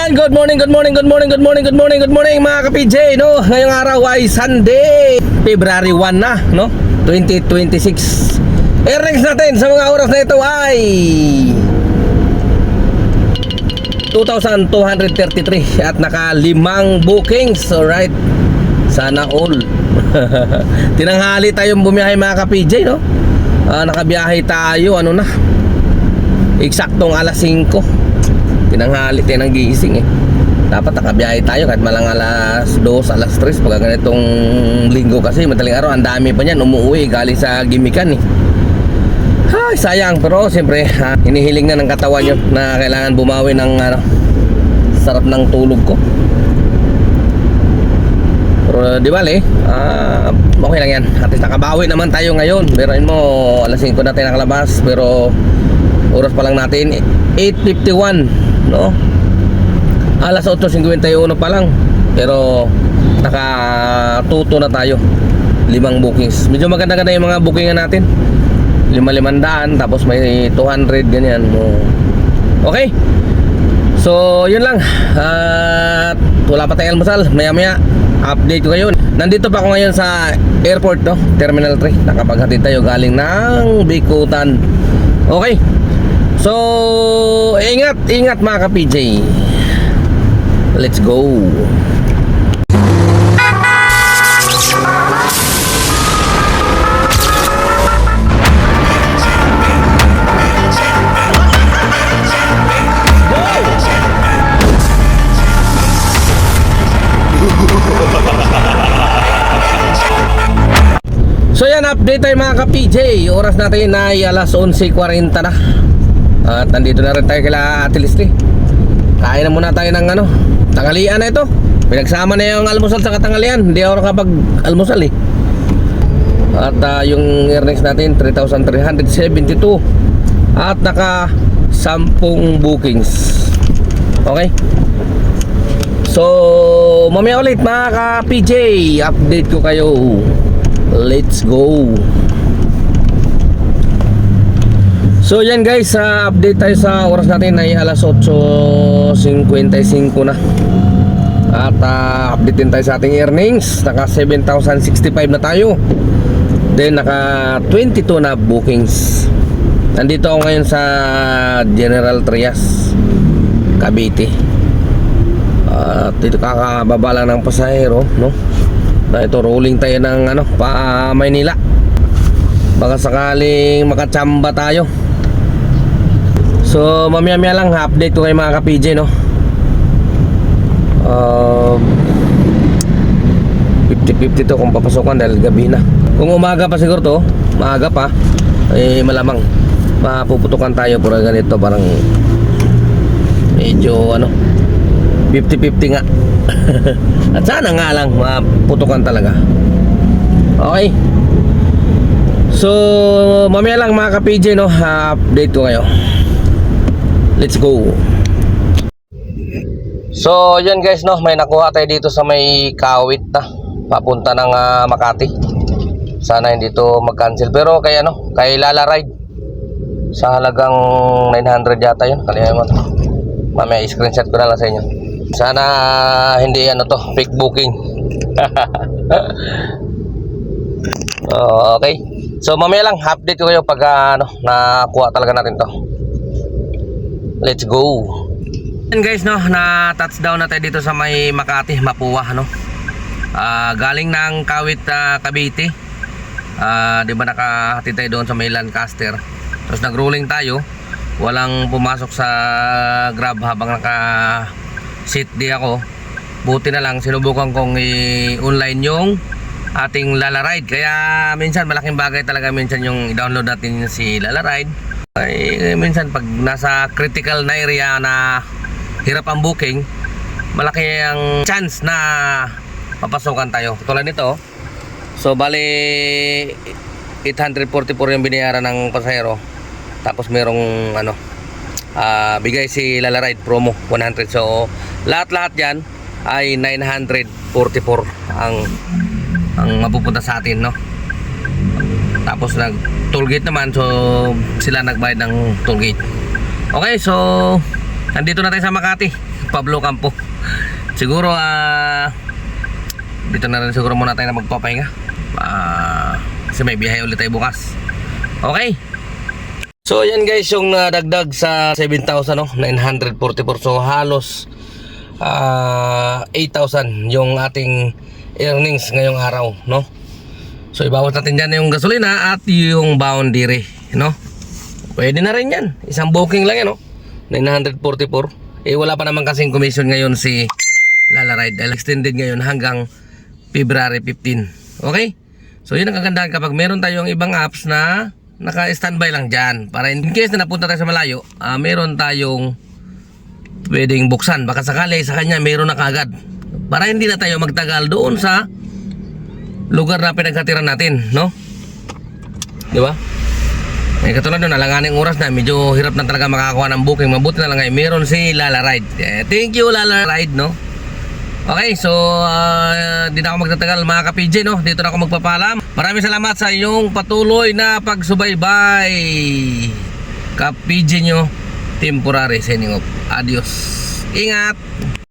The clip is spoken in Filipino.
Good morning, good morning, good morning, good morning, good morning, good morning mga ka-PJ, no? Ngayong araw ay Sunday, February 1 na, no? 2026. Earnings natin sa mga oras na ito ay 2,233 at naka 5 bookings. Alright, sana all. Tinanghali tayong bumiyahe mga ka-PJ, no? Nakabiyahe tayo, ano na, eksaktong alas 5. Tinanghali tayo ng gising eh. Dapat nakabiyahe tayo kahit malang alas 2, alas 3. Pag ganitong linggo kasi madaling araw, ang dami pa niyan umuwi galing sa gimikan eh. Ay, sayang. Pero siyempre hinihiling na ng katawan nyo na kailangan bumawi ng sarap ng tulog ko. Pero di bale, okay lang yan. At least nakabawi naman tayo ngayon. Beroin mo, alas 5 na tayo nakalabas. Pero oras pa lang natin 8:51, no? Alas 8:51 pa lang. Pero nakatuto na tayo. 5 bookings. Medyo maganda-ganda yung mga bookingan natin. 500, tapos may 200 ganyan. Okay. So, yun lang. At wala pa tayong almusal. Maya-maya update ko kayo. Nandito pa ako ngayon sa airport, no? Terminal 3. Nakapaghatid tayo galing ng Bikutan. Okay. So, ingat mga ka-PJ. Let's go. So yan, update tayo mga ka-PJ. Oras natin ay alas 11:40 na. At nandito na rin tayo kila Ate Listy. Kain na muna tayo ng tanghalian na ito. Pinagsama na yung almusal sa katanghalian. Hindi ako nakapag-almusal eh. At yung earnings natin 3,372. At naka 10 bookings. Okay. So mamaya ulit mga ka-PJ, update ko kayo. Let's go. So yan guys, update tayo sa oras natin ay alas 8:55 na. At update din tayo sa ating earnings. Naka 7,065 na tayo. Then naka 22 na bookings. Nandito ako ngayon sa General Trias, Cavite. At dito kakababa lang ng pasahero, no? Na ito, rolling tayo ng pa Maynila. Baka sakaling makachamba tayo. So mamaya-maya lang update ko kayo mga ka-PJ, no? 50-50 to kung papasokan dahil gabi na. Kung umaga pa siguro to, maaga pa, malamang mapuputukan tayo. Pero ganito parang medyo 50-50 nga. At sana nga lang maputukan talaga. Okay. So mamaya lang mga ka-PJ, no? Update ko kayo. Let's go. So yan guys, no, may nakuha tayo dito sa may Kawit na papunta ng Makati. Sana hindi to mag-cancel. Pero kay kay Lala Ride sa halagang 900 yata yun. Kalimutan mo. Mamaya i-screenshot ko na lang sa inyo. Sana hindi to fake booking. Okay. So mamaya lang update ko kayo pag nakuha talaga natin to. Let's go. And guys, no, na touchdown na tayo dito sa may Makati, Mapua, no. Galing ng Kawit, Cavite. Di ba nakahatid tayo doon sa may Lancaster. Tapos nag-rolling tayo. Walang pumasok sa Grab habang naka-seat di ako. Buti na lang sinubukan kong i-online yung ating Lala Ride. Kaya minsan malaking bagay talaga minsan yung i-download natin si Lala Ride. Ay, minsan pag nasa critical na area na hirap ang booking, malaki ang chance na papasokan tayo. Tulad nito. So bali 844 yung binayaran ng pasahero. Tapos merong bigay si Lala Ride promo 100. So lahat-lahat yan ay 944 ang mapupunta sa atin, no? Tapos tollgate naman, so sila nagbayad ng tollgate. Okay, so Andito na tayo sa Makati, Pablo Campo. Siguro dito na rin siguro muna tayo na magpapahinga. Kasi may biyahe ulit tayo bukas. Okay. So yan guys, yung dagdag sa 7,000 no, 944. So halos 8,000 yung ating earnings ngayong araw, no. So ibawas natin dyan yung gasolina at yung boundary, no. Pwede na rin yan, isang booking lang yan, no. 944. Wala pa naman kasing commission ngayon si Lala Ride. Extended ngayon hanggang February 15. Okay? So yun ang kagandahan kapag meron tayong ibang apps na naka-standby lang dyan. Para in case na napunta tayo sa malayo, meron tayong pwedeng buksan. Baka sakali sa kanya meron na kagad. Para hindi na tayo magtagal doon sa lugar na pinagkatiran natin, no? Di ba? Katulad doon, alanganing oras na, medyo hirap na talaga makakakuha ng booking. Mabuti na lang ay meron si Lala Ride. Thank you Lala Ride, no? Okay, so di na ako magtatagal mga ka-PJ, no? Dito na ako magpapalam. Maraming salamat sa inyong patuloy na pagsubaybay. Ka-PJ nyo, temporary signing off. Adios. Ingat.